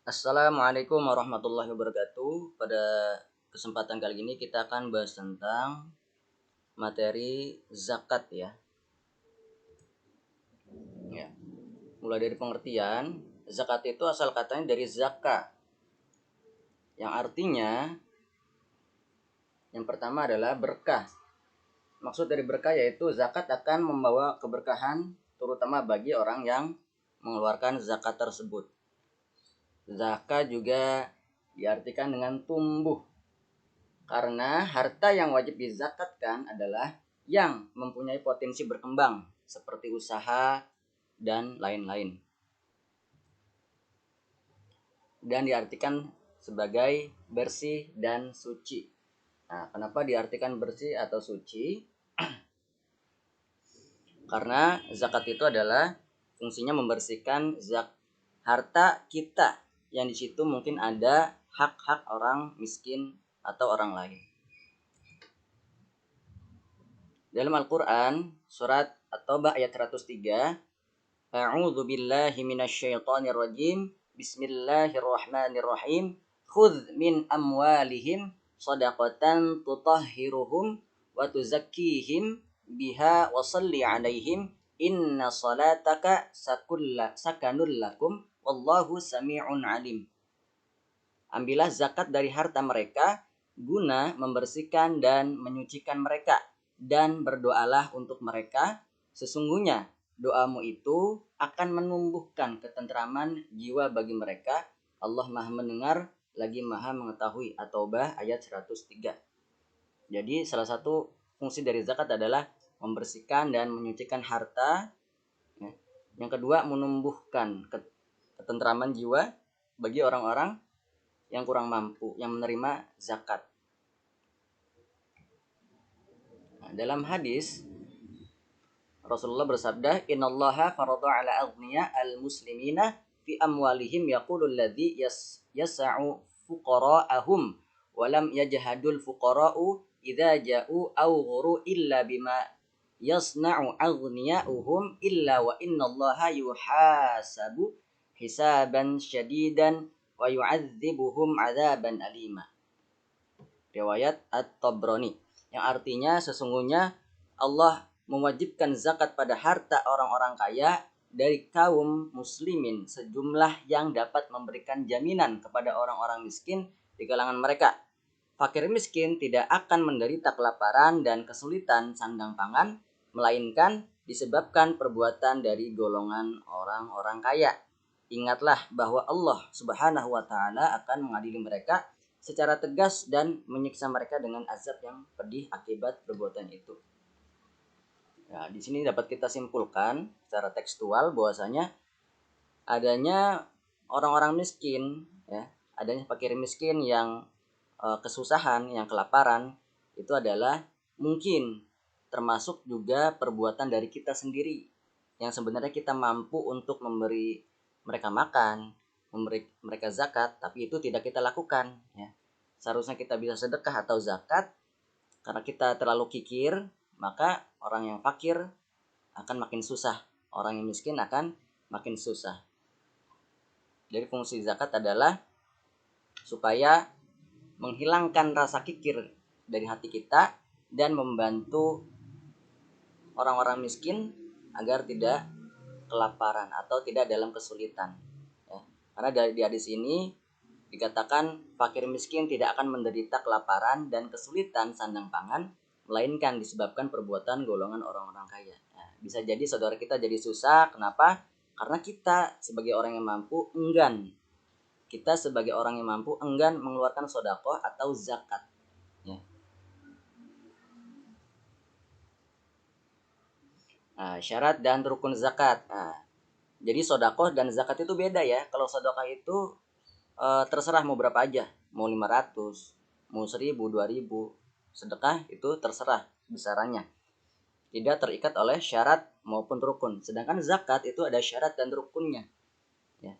Assalamualaikum warahmatullahi wabarakatuh. Pada kesempatan kali ini kita akan bahas tentang materi zakat ya. Mulai dari pengertian, zakat itu asal katanya dari zakah, yang artinya yang pertama adalah berkah. Maksud dari berkah yaitu zakat akan membawa keberkahan terutama bagi orang yang mengeluarkan zakat tersebut. Zakat juga diartikan dengan tumbuh, karena harta yang wajib dizakatkan adalah yang mempunyai potensi berkembang seperti usaha dan lain-lain. Dan diartikan sebagai bersih dan suci. Nah, kenapa diartikan bersih atau suci? Karena zakat itu adalah fungsinya membersihkan harta kita, yang di situ mungkin ada hak-hak orang miskin atau orang lain. Dalam Al-Quran, surat At-Taubah ayat 103, A'udzu billahi minasyaitonir rajim. Bismillahirrahmanirrahim. Khudz min amwalihim shadaqatan tutahhiruhum wa tuzakkihim biha wa shalli 'alaihim inna salataka sakanul lakum wallahu sami'un 'alim. Ambillah zakat dari harta mereka guna membersihkan dan menyucikan mereka, dan berdoalah untuk mereka. Sesungguhnya doamu itu akan menumbuhkan ketentraman jiwa bagi mereka. Allah Maha mendengar lagi Maha mengetahui. At-Taubah ayat 103. Jadi salah satu fungsi dari zakat adalah membersihkan dan menyucikan harta. Yang kedua, menumbuhkan ketentraman jiwa bagi orang-orang yang kurang mampu, yang menerima zakat. Nah, dalam hadis Rasulullah bersabda, "Innallaha farada 'ala aghniya al-muslimina fi amwalihim yaqulul ladzi yas'u fuqara'ahum wa lam yajhadul fuqara'u idza ja'u aw ghuru illa bima yasna'u aghniya'uhum illa wa innallaha yuhasabu hisaban syadidan wa yu'adzibuhum 'adzaban alima." Riwayat At-Tabrani, yang artinya sesungguhnya Allah mewajibkan zakat pada harta orang-orang kaya dari kaum muslimin sejumlah yang dapat memberikan jaminan kepada orang-orang miskin di kalangan mereka. Fakir miskin tidak akan menderita kelaparan dan kesulitan sandang pangan, melainkan disebabkan perbuatan dari golongan orang-orang kaya. Ingatlah bahwa Allah Subhanahu wa taala akan mengadili mereka secara tegas dan menyiksa mereka dengan azab yang pedih akibat perbuatan itu. Nah, di sini dapat kita simpulkan secara tekstual bahwasanya adanya orang-orang miskin, ya, adanya fakir miskin yang kesusahan, yang kelaparan, itu adalah mungkin termasuk juga perbuatan dari kita sendiri yang sebenarnya kita mampu untuk memberi mereka makan, memberi mereka zakat, tapi itu tidak kita lakukan, ya. Seharusnya kita bisa sedekah atau zakat, karena kita terlalu kikir, maka orang yang fakir akan makin susah, orang yang miskin akan makin susah. Jadi fungsi zakat adalah supaya menghilangkan rasa kikir dari hati kita dan membantu orang-orang miskin agar tidak kelaparan atau tidak dalam kesulitan, ya. Karena di hadis ini dikatakan fakir miskin tidak akan menderita kelaparan dan kesulitan sandang pangan, melainkan disebabkan perbuatan golongan orang-orang kaya. Nah, bisa jadi saudara kita jadi susah. Kenapa? Karena kita sebagai orang yang mampu enggan. Kita sebagai orang yang mampu enggan mengeluarkan sedekah atau zakat, ya. Nah, syarat dan rukun zakat. Nah, jadi sedekah dan zakat itu beda ya. Kalau sedekah itu terserah mau berapa aja, mau 500, mau 1000, 2000. Sedekah itu terserah besarannya, tidak terikat oleh syarat maupun rukun. Sedangkan zakat itu ada syarat dan rukunnya, ya.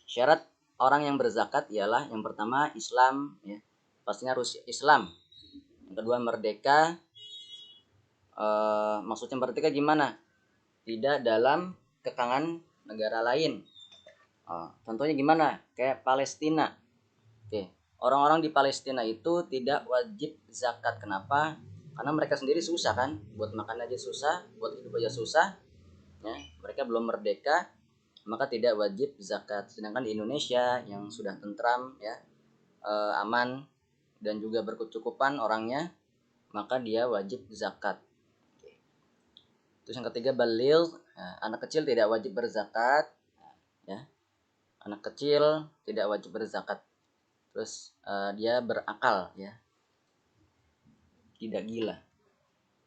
Syarat orang yang berzakat ialah yang pertama Islam, ya, pastinya harus Islam. Yang kedua merdeka. Maksudnya merdeka gimana? Tidak dalam kekangan negara lain. Contohnya gimana? Kayak Palestina. Oke, orang-orang di Palestina itu tidak wajib zakat. Kenapa? Karena mereka sendiri susah kan, buat makan aja susah, buat hidup aja susah. Ya, mereka belum merdeka, maka tidak wajib zakat. Sedangkan di Indonesia yang sudah tentram, ya, aman dan juga berkecukupan orangnya, maka dia wajib zakat. Terus yang ketiga balil, anak kecil tidak wajib berzakat, ya. Anak kecil tidak wajib berzakat. Terus dia berakal, ya, tidak gila.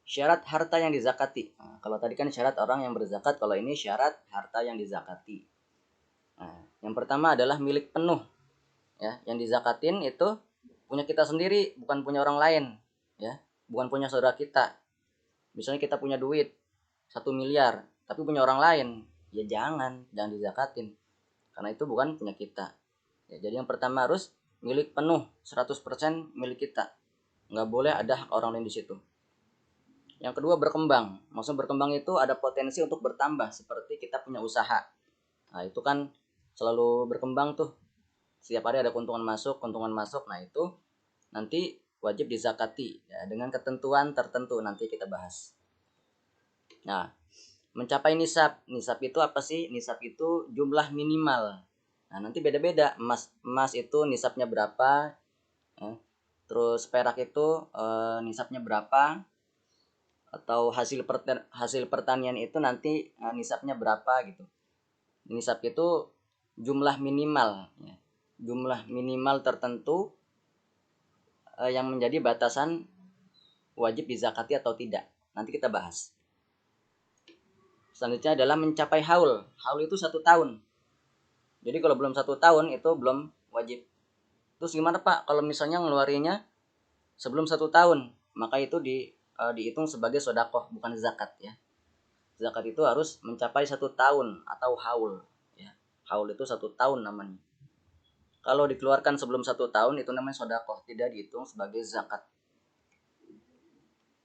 Syarat harta yang dizakati. Kalau tadi kan syarat orang yang berzakat, kalau ini syarat harta yang dizakati. Yang pertama adalah milik penuh, ya. Yang dizakatin itu punya kita sendiri, bukan punya orang lain, ya, bukan punya saudara kita. Misalnya kita punya duit 1 miliar, tapi punya orang lain, ya jangan dizakatin, karena itu bukan punya kita. Ya, jadi yang pertama harus milik penuh, 100% milik kita, nggak boleh ada hak orang lain di situ. Yang kedua berkembang, maksudnya berkembang itu ada potensi untuk bertambah, seperti kita punya usaha. Nah itu kan selalu berkembang tuh, setiap hari ada keuntungan masuk. Nah itu nanti wajib dizakati, ya, dengan ketentuan tertentu nanti kita bahas. Nah, mencapai nisab itu apa sih? Nisab itu jumlah minimal. Nah nanti beda-beda, emas itu nisabnya berapa, ya. Terus perak itu nisabnya berapa, atau hasil pertanian itu nanti nisabnya berapa gitu. Nisab itu jumlah minimal, ya. Jumlah minimal tertentu yang menjadi batasan wajib dizakati atau tidak. Nanti kita bahas. Selanjutnya adalah mencapai haul. Haul itu 1 tahun. Jadi kalau belum 1 tahun itu belum wajib. Terus gimana Pak kalau misalnya ngeluarinnya sebelum 1 tahun? Maka itu dihitung sebagai sodakoh, bukan zakat, ya. Zakat itu harus mencapai 1 tahun atau haul, ya. Haul itu 1 tahun namanya. Kalau dikeluarkan sebelum 1 tahun itu namanya sodakoh, tidak dihitung sebagai zakat.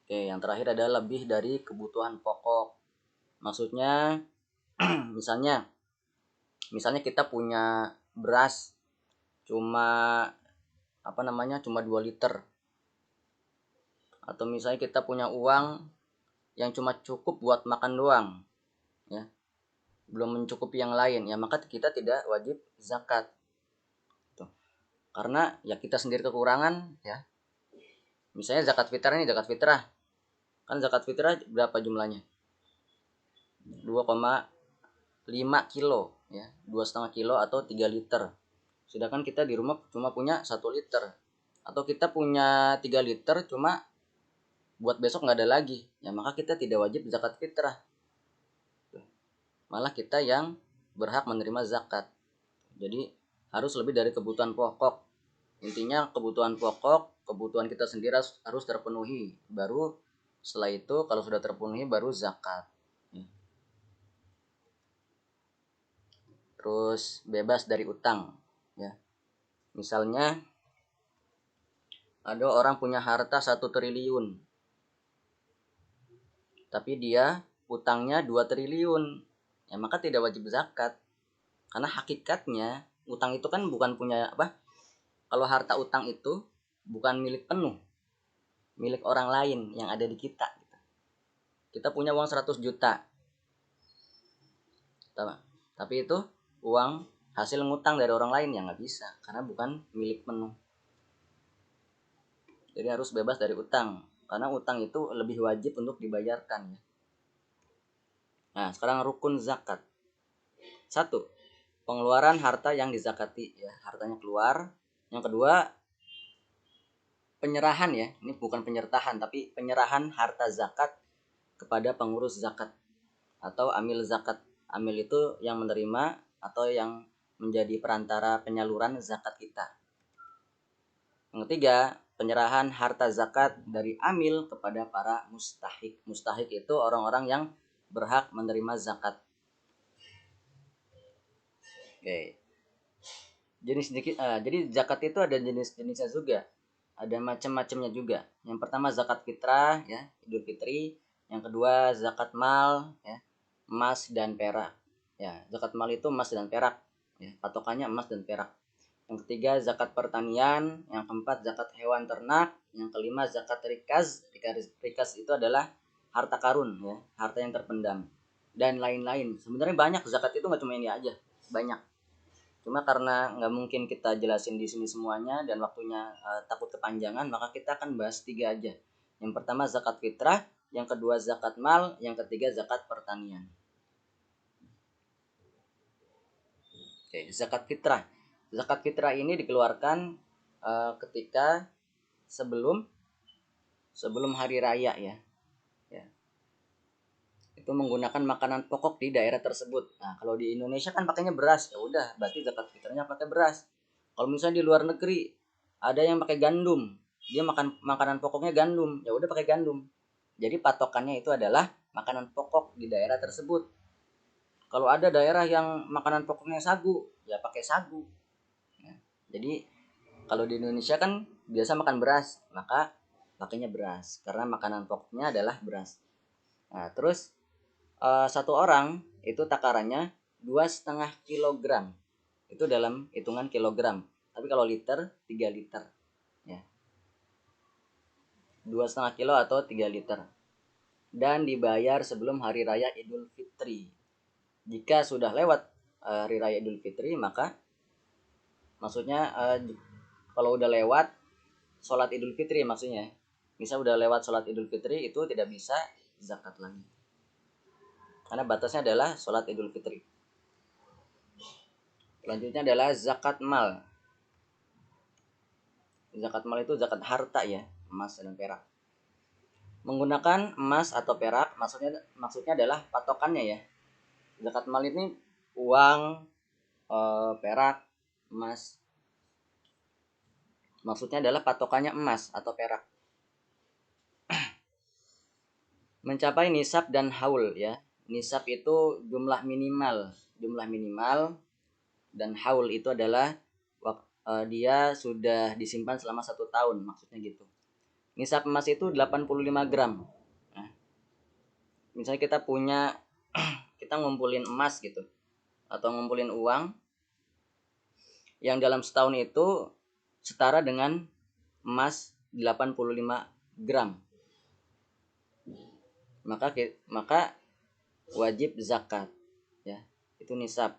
Oke, yang terakhir adalah lebih dari kebutuhan pokok. Maksudnya misalnya kita punya beras cuma cuma 2 liter, atau misalnya kita punya uang yang cuma cukup buat makan doang, ya, belum mencukupi yang lain, ya maka kita tidak wajib zakat. Tuh. Karena ya kita sendiri kekurangan, ya. Misalnya zakat fitrah kan, zakat fitrah berapa jumlahnya? 2,5 kilo, ya, 2,5 kilo atau 3 liter. Sedangkan kita di rumah cuma punya 1 liter, atau kita punya 3 liter cuma buat besok nggak ada lagi, ya maka kita tidak wajib zakat fitrah. Malah kita yang berhak menerima zakat. Jadi harus lebih dari kebutuhan pokok. Intinya kebutuhan pokok, kebutuhan kita sendiri harus terpenuhi. Baru setelah itu kalau sudah terpenuhi baru zakat. Terus bebas dari utang, ya. Misalnya ada orang punya harta 1 triliun, tapi dia utangnya 2 triliun, ya maka tidak wajib zakat. Karena hakikatnya utang itu kan bukan punya kalau harta utang itu bukan milik penuh, milik orang lain yang ada di kita. Kita punya uang 100 juta, tapi itu uang hasil ngutang dari orang lain, yang nggak bisa karena bukan milik penuh. Jadi harus bebas dari utang, karena utang itu lebih wajib untuk dibayarkan, ya. Nah sekarang rukun zakat. 1, pengeluaran harta yang dizakati, ya, hartanya keluar. Yang kedua, penyerahan, ya, ini bukan penyertahan tapi penyerahan harta zakat kepada pengurus zakat atau amil zakat. Amil itu yang menerima atau yang menjadi perantara penyaluran zakat kita. Yang ketiga, penyerahan harta zakat dari amil kepada para mustahik. Mustahik itu orang-orang yang berhak menerima zakat. Oke. Jadi zakat itu ada jenis-jenisnya juga. Ada macam-macamnya juga. Yang pertama zakat fitrah, ya, Idul Fitri. Yang kedua zakat mal, ya, emas dan perak. Ya, zakat mal itu emas dan perak. ya, patokannya emas dan perak. Yang ketiga zakat pertanian, yang keempat zakat hewan ternak, yang kelima zakat rikaz. Rikaz itu adalah harta karun, ya, harta yang terpendam, dan lain-lain. Sebenarnya banyak zakat itu, nggak cuma ini aja, banyak. Cuma karena nggak mungkin kita jelasin di sini semuanya dan waktunya takut kepanjangan, maka kita akan bahas 3 aja. Yang pertama zakat fitrah, yang kedua zakat mal, yang ketiga zakat pertanian. Oke, zakat fitrah. Zakat fitrah ini dikeluarkan ketika sebelum hari raya, ya. Ya. Itu menggunakan makanan pokok di daerah tersebut. Nah, kalau di Indonesia kan pakainya beras, ya udah, berarti zakat fitrahnya pakai beras. Kalau misalnya di luar negeri ada yang pakai gandum, dia makan makanan pokoknya gandum, ya udah pakai gandum. Jadi patokannya itu adalah makanan pokok di daerah tersebut. Kalau ada daerah yang makanan pokoknya sagu, ya pakai sagu. Ya. Jadi kalau di Indonesia kan biasa makan beras, maka pakainya beras karena makanan pokoknya adalah beras. Nah, terus satu orang itu takarannya 2,5 kilogram. Itu dalam hitungan kilogram. Tapi kalau liter 3 liter, ya. 2,5 kilo atau 3 liter. Dan dibayar sebelum hari raya Idul Fitri. Jika sudah lewat hari raya Idul Fitri, maka maksudnya kalau udah lewat sholat Idul Fitri, maksudnya misal udah lewat sholat Idul Fitri, itu tidak bisa zakat lagi karena batasnya adalah sholat Idul Fitri. Selanjutnya adalah zakat mal. Zakat mal itu zakat harta, ya, emas dan perak. Menggunakan emas atau perak, maksudnya adalah patokannya, ya. Zakat mal ini uang, perak, emas. Maksudnya adalah patokannya emas atau perak. Mencapai nisab dan haul, ya. Nisab itu jumlah minimal dan haul itu adalah dia sudah disimpan selama 1 tahun, maksudnya gitu. Nisab emas itu 85 gram. Nah, misalnya kita ngumpulin emas gitu atau ngumpulin uang yang dalam setahun itu setara dengan emas 85 gram. Maka wajib zakat, ya. Itu nisab.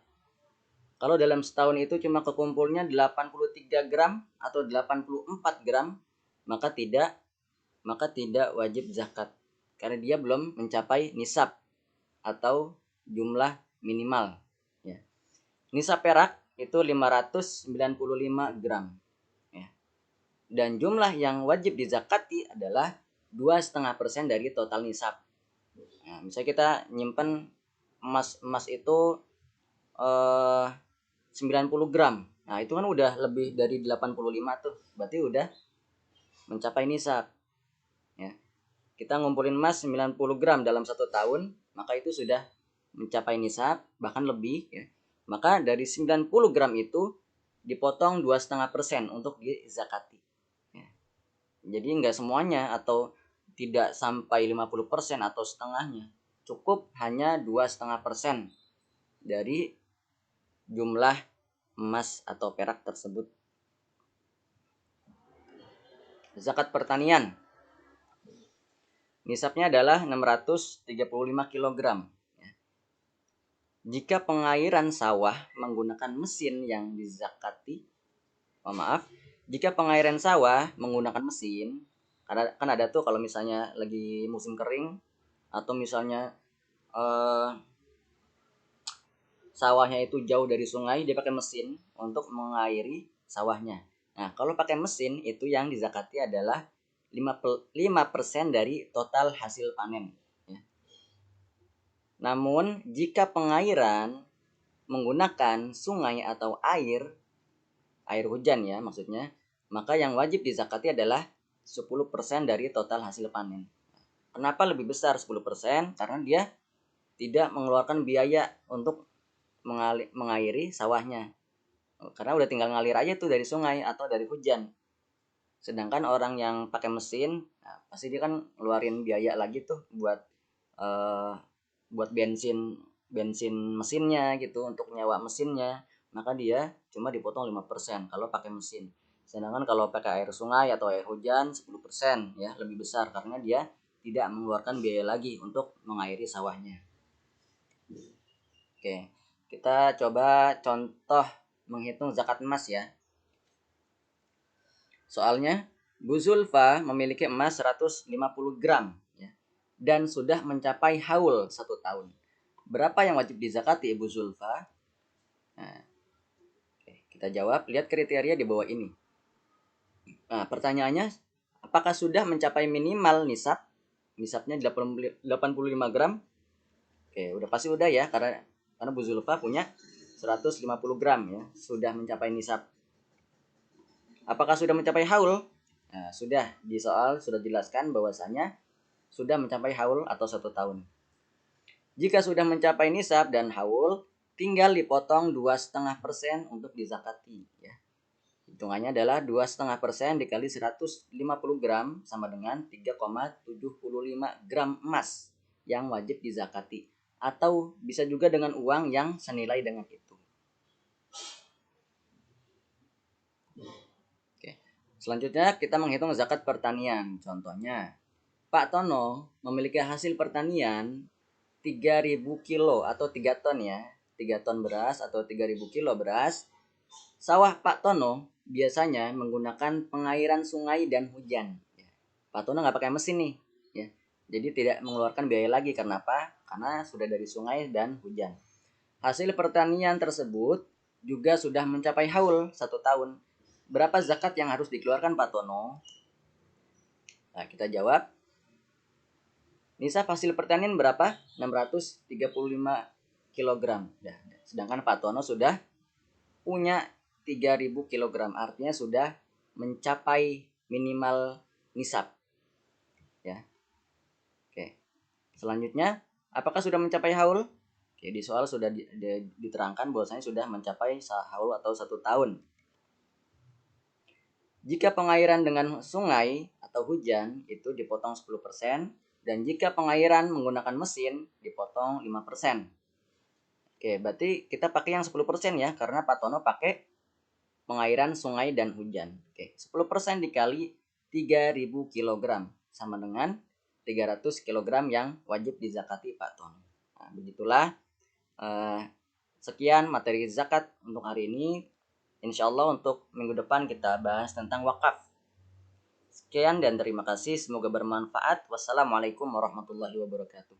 Kalau dalam setahun itu cuma kekumpulnya 83 gram atau 84 gram, maka tidak wajib zakat karena dia belum mencapai nisab atau jumlah minimal, ya. Nisab perak itu 595 gram, ya. Dan jumlah yang wajib dizakati adalah 2,5% dari total nisab. Nah, misalnya kita nyimpen emas itu 90 gram. Nah, itu kan udah lebih dari 85 tuh. Berarti udah mencapai nisab, ya. Kita ngumpulin emas 90 gram dalam 1 tahun, maka itu sudah mencapai nisab, bahkan lebih, ya. Maka dari 90 gram itu dipotong 2,5% untuk dizakati, ya. Jadi nggak semuanya atau tidak sampai 50% atau setengahnya. Cukup hanya 2,5% dari jumlah emas atau perak tersebut. Zakat pertanian. Nisabnya adalah 635 kg. Jika pengairan sawah menggunakan mesin yang dizakati, jika pengairan sawah menggunakan mesin, kan ada tuh kalau misalnya lagi musim kering atau misalnya sawahnya itu jauh dari sungai, dia pakai mesin untuk mengairi sawahnya. Nah, kalau pakai mesin itu yang dizakati adalah 5% dari total hasil panen, ya. Namun, jika pengairan menggunakan sungai atau air hujan, ya, maksudnya, maka yang wajib dizakati adalah 10% dari total hasil panen. Kenapa lebih besar 10%? Karena dia tidak mengeluarkan biaya untuk mengairi sawahnya. Karena udah tinggal ngalir aja tuh dari sungai atau dari hujan. Sedangkan orang yang pakai mesin, nah, pasti dia kan ngeluarin biaya lagi tuh buat bensin mesinnya gitu, untuk nyewa mesinnya, maka dia cuma dipotong 5% kalau pakai mesin. Sedangkan kalau pakai air sungai atau air hujan 10% ya, lebih besar karena dia tidak mengeluarkan biaya lagi untuk mengairi sawahnya. Oke, kita coba contoh menghitung zakat emas ya. Soalnya Bu Zulfa memiliki emas 150 gram ya, dan sudah mencapai haul 1 tahun. Berapa yang wajib dizakati Ibu Zulfa? Nah, kita jawab, lihat kriteria di bawah ini. Nah, pertanyaannya, apakah sudah mencapai minimal nisab? Nisabnya 85 gram. Oke, udah pasti udah ya, karena Bu Zulfa punya 150 gram ya, sudah mencapai nisab. Apakah sudah mencapai haul? Nah, sudah di soal sudah jelaskan bahwasanya sudah mencapai haul atau 1 tahun. Jika sudah mencapai nisab dan haul, tinggal dipotong 2,5% untuk dizakati ya. Hitungannya adalah 2,5% dikali 150 gram sama dengan 3,75 gram emas yang wajib dizakati. Atau bisa juga dengan uang yang senilai dengan itu. Oke. Selanjutnya kita menghitung zakat pertanian. Contohnya, Pak Tono memiliki hasil pertanian 3.000 kilo atau 3 ton ya. 3 ton beras atau 3.000 kilo beras. Sawah Pak Tono biasanya menggunakan pengairan sungai dan hujan. Pak Tono nggak pakai mesin nih, ya. Jadi tidak mengeluarkan biaya lagi. Karena apa? Karena sudah dari sungai dan hujan. Hasil pertanian tersebut juga sudah mencapai haul 1 tahun. Berapa zakat yang harus dikeluarkan Pak Tono? Nah, kita jawab. Nisab hasil pertanian berapa? 635 kg. Ya, sedangkan Pak Tono sudah punya 3.000 kg, artinya sudah mencapai minimal nisab. Ya. Oke. Selanjutnya, apakah sudah mencapai haul? Oke, di soal sudah diterangkan bahwasanya sudah mencapai haul atau 1 tahun. Jika pengairan dengan sungai atau hujan itu dipotong 10%, dan jika pengairan menggunakan mesin dipotong 5%. Oke, berarti kita pakai yang 10% ya, karena Pak Tono pakai pengairan sungai dan hujan. Oke, 10% dikali 3.000 kg sama dengan 300 kg yang wajib dizakati Pak Tono. Nah, begitulah sekian materi zakat untuk hari ini. Insya Allah untuk minggu depan kita bahas tentang wakaf. Sekian dan terima kasih, semoga bermanfaat. Wassalamualaikum warahmatullahi wabarakatuh.